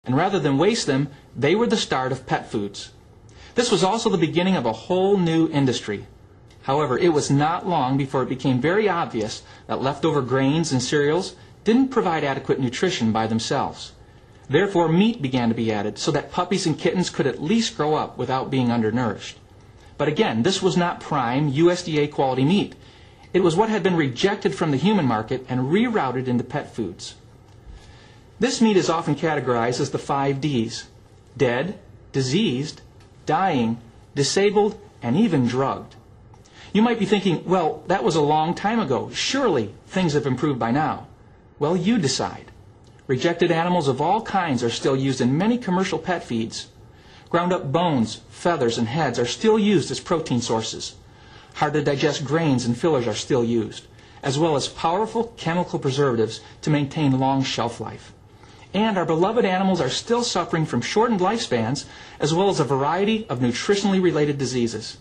And rather than waste them, they were the start of pet foods. This was also the beginning of a whole new industry. However, it was not long before it became very obvious that leftover grains and cereals didn't provide adequate nutrition by themselves. Therefore, meat began to be added so that puppies and kittens could at least grow up without being undernourished. But again, this was not prime USDA quality meat. It was what had been rejected from the human market and rerouted into pet foods. This meat is often categorized as the 5 Ds: dead, diseased, dying, disabled, and even drugged. You might be thinking, well, that was a long time ago. Surely things have improved by now. Well, you decide. Rejected animals of all kinds are still used in many commercial pet feeds. Ground up bones, feathers, and heads are still used as protein sources. Hard to digest grains and fillers are still used, as well as powerful chemical preservatives to maintain long shelf life. And our beloved animals are still suffering from shortened lifespans, as well as a variety of nutritionally related diseases.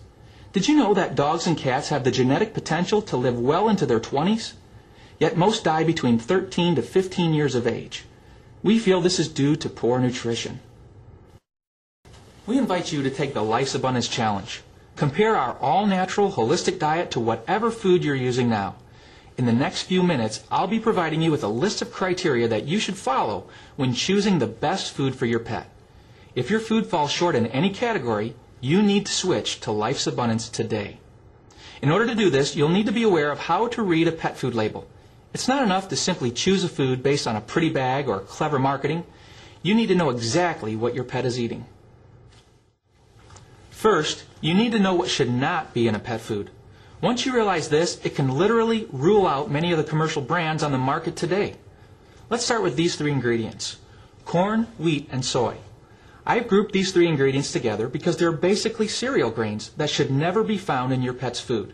Did you know that dogs and cats have the genetic potential to live well into their 20s? Yet most die between 13 to 15 years of age. We feel this is due to poor nutrition. We invite you to take the Life's Abundance Challenge. Compare our all-natural, holistic diet to whatever food you're using now. In the next few minutes, I'll be providing you with a list of criteria that you should follow when choosing the best food for your pet. If your food falls short in any category, you need to switch to Life's Abundance today. In order to do this, you'll need to be aware of how to read a pet food label. It's not enough to simply choose a food based on a pretty bag or clever marketing. You need to know exactly what your pet is eating. First, you need to know what should not be in a pet food. Once you realize this, it can literally rule out many of the commercial brands on the market today. Let's start with these 3 ingredients: corn, wheat, and soy. I've grouped these 3 ingredients together because they're basically cereal grains that should never be found in your pet's food.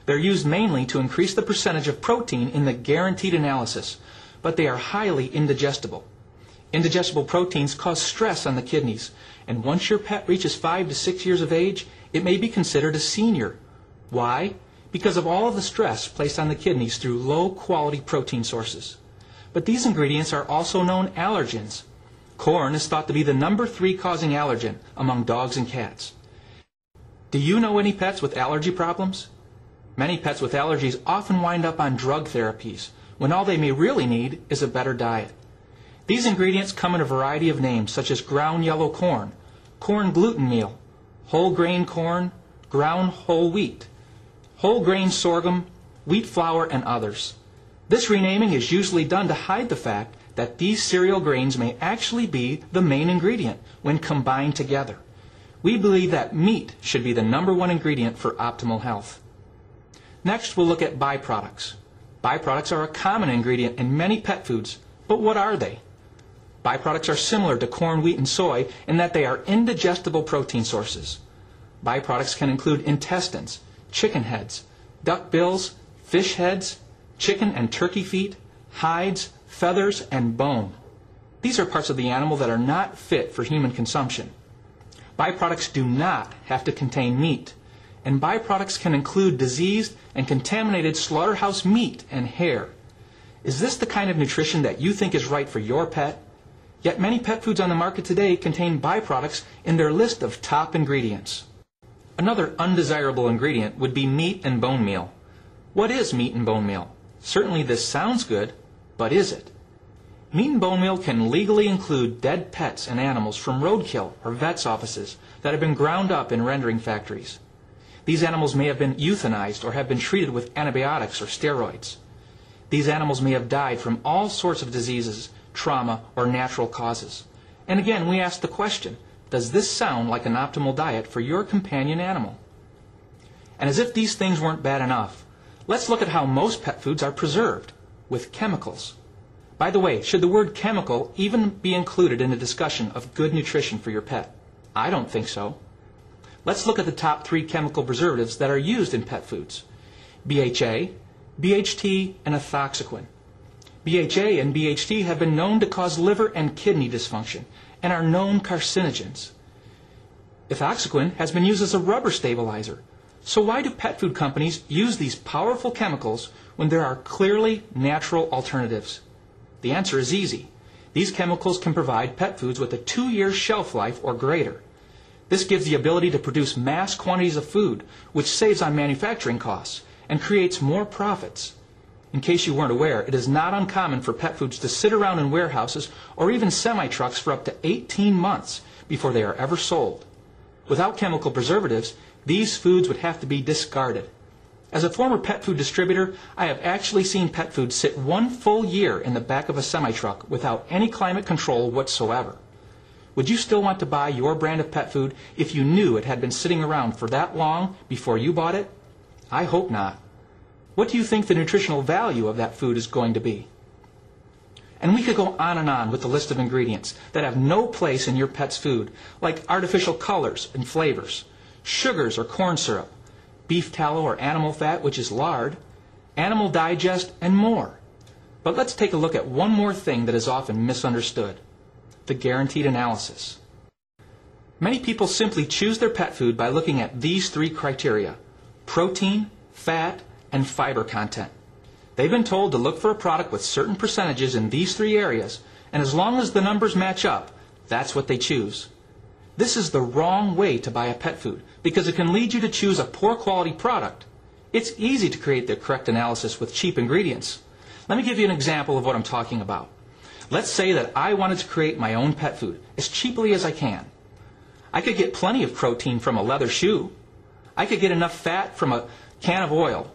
They're used mainly to increase the percentage of protein in the guaranteed analysis, but they are highly indigestible. Indigestible proteins cause stress on the kidneys, and once your pet reaches 5 to 6 years of age, it may be considered a senior. Why? Because of all of the stress placed on the kidneys through low-quality protein sources. But these ingredients are also known allergens. Corn is thought to be the number 3 causing allergen among dogs and cats. Do you know any pets with allergy problems? Many pets with allergies often wind up on drug therapies, when all they may really need is a better diet. These ingredients come in a variety of names, such as ground yellow corn, corn gluten meal, whole grain corn, ground whole wheat, whole grain sorghum, wheat flour, and others. This renaming is usually done to hide the fact that these cereal grains may actually be the main ingredient when combined together. We believe that meat should be the number 1 ingredient for optimal health. Next, we'll look at byproducts. Byproducts are a common ingredient in many pet foods, but what are they? Byproducts are similar to corn, wheat, and soy in that they are indigestible protein sources. Byproducts can include intestines, chicken heads, duck bills, fish heads, chicken and turkey feet, hides, feathers, and bone. These are parts of the animal that are not fit for human consumption. Byproducts do not have to contain meat, and byproducts can include diseased and contaminated slaughterhouse meat and hair. Is this the kind of nutrition that you think is right for your pet? Yet many pet foods on the market today contain byproducts in their list of top ingredients. Another undesirable ingredient would be meat and bone meal. What is meat and bone meal? Certainly this sounds good, but is it? Meat and bone meal can legally include dead pets and animals from roadkill or vets' offices that have been ground up in rendering factories. These animals may have been euthanized or have been treated with antibiotics or steroids. These animals may have died from all sorts of diseases, trauma, or natural causes. And again, we ask the question, does this sound like an optimal diet for your companion animal? And as if these things weren't bad enough, let's look at how most pet foods are preserved, with chemicals. By the way, should the word chemical even be included in a discussion of good nutrition for your pet? I don't think so. Let's look at the top 3 chemical preservatives that are used in pet foods: BHA, BHT, and ethoxyquin. BHA and BHT have been known to cause liver and kidney dysfunction and are known carcinogens. Ethoxyquin has been used as a rubber stabilizer. So why do pet food companies use these powerful chemicals when there are clearly natural alternatives? The answer is easy. These chemicals can provide pet foods with a 2-year shelf life or greater. This gives the ability to produce mass quantities of food, which saves on manufacturing costs and creates more profits. In case you weren't aware, it is not uncommon for pet foods to sit around in warehouses or even semi-trucks for up to 18 months before they are ever sold. Without chemical preservatives, these foods would have to be discarded. As a former pet food distributor, I have actually seen pet food sit 1 full year in the back of a semi-truck without any climate control whatsoever. Would you still want to buy your brand of pet food if you knew it had been sitting around for that long before you bought it? I hope not. What do you think the nutritional value of that food is going to be? And we could go on with the list of ingredients that have no place in your pet's food, like artificial colors and flavors, sugars or corn syrup, beef tallow or animal fat, which is lard, animal digest, and more. But let's take a look at one more thing that is often misunderstood: the guaranteed analysis. Many people simply choose their pet food by looking at these 3 criteria: protein, fat, and fiber content. They've been told to look for a product with certain percentages in these 3 areas, and as long as the numbers match up, that's what they choose. This is the wrong way to buy a pet food because it can lead you to choose a poor quality product. It's easy to create the correct analysis with cheap ingredients. Let me give you an example of what I'm talking about. Let's say that I wanted to create my own pet food as cheaply as I can. I could get plenty of protein from a leather shoe. I could get enough fat from a can of oil.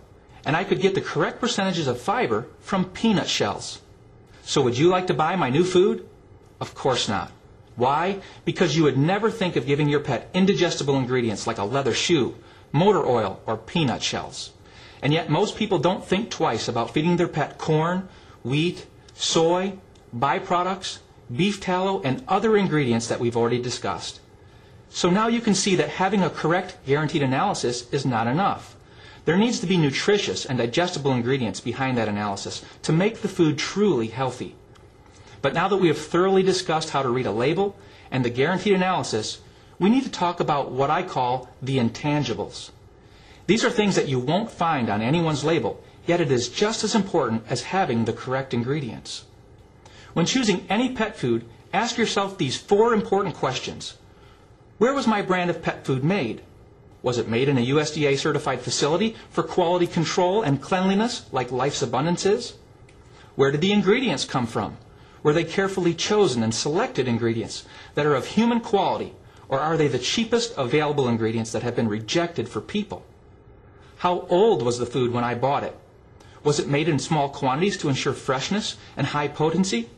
And I could get the correct percentages of fiber from peanut shells. So would you like to buy my new food? Of course not. Why? Because you would never think of giving your pet indigestible ingredients like a leather shoe, motor oil, or peanut shells. And yet most people don't think twice about feeding their pet corn, wheat, soy, byproducts, beef tallow, and other ingredients that we've already discussed. So now you can see that having a correct guaranteed analysis is not enough. There needs to be nutritious and digestible ingredients behind that analysis to make the food truly healthy. But now that we have thoroughly discussed how to read a label and the guaranteed analysis, we need to talk about what I call the intangibles. These are things that you won't find on anyone's label, yet it is just as important as having the correct ingredients. When choosing any pet food, ask yourself these 4 important questions. Where was my brand of pet food made? Was it made in a USDA certified facility for quality control and cleanliness like Life's Abundance is? Where did the ingredients come from? Were they carefully chosen and selected ingredients that are of human quality, or are they the cheapest available ingredients that have been rejected for people? How old was the food when I bought it? Was it made in small quantities to ensure freshness and high potency?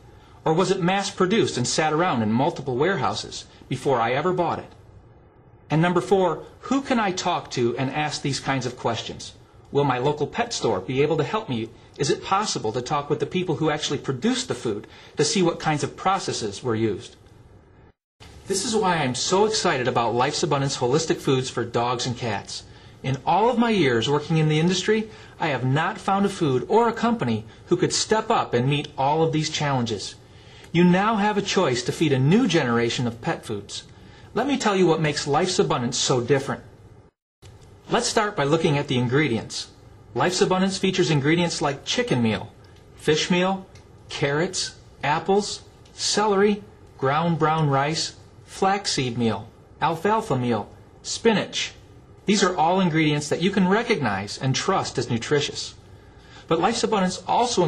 Or was it mass produced and sat around in multiple warehouses before I ever bought it? And number 4, who can I talk to and ask these kinds of questions? Will my local pet store be able to help me? Is it possible to talk with the people who actually produce the food to see what kinds of processes were used? This is why I'm so excited about Life's Abundance Holistic Foods for Dogs and Cats. In all of my years working in the industry, I have not found a food or a company who could step up and meet all of these challenges. You now have a choice to feed a new generation of pet foods. Let me tell you what makes Life's Abundance so different. Let's start by looking at the ingredients. Life's Abundance features ingredients like chicken meal, fish meal, carrots, apples, celery, ground brown rice, flaxseed meal, alfalfa meal, spinach. These are all ingredients that you can recognize and trust as nutritious. But Life's Abundance also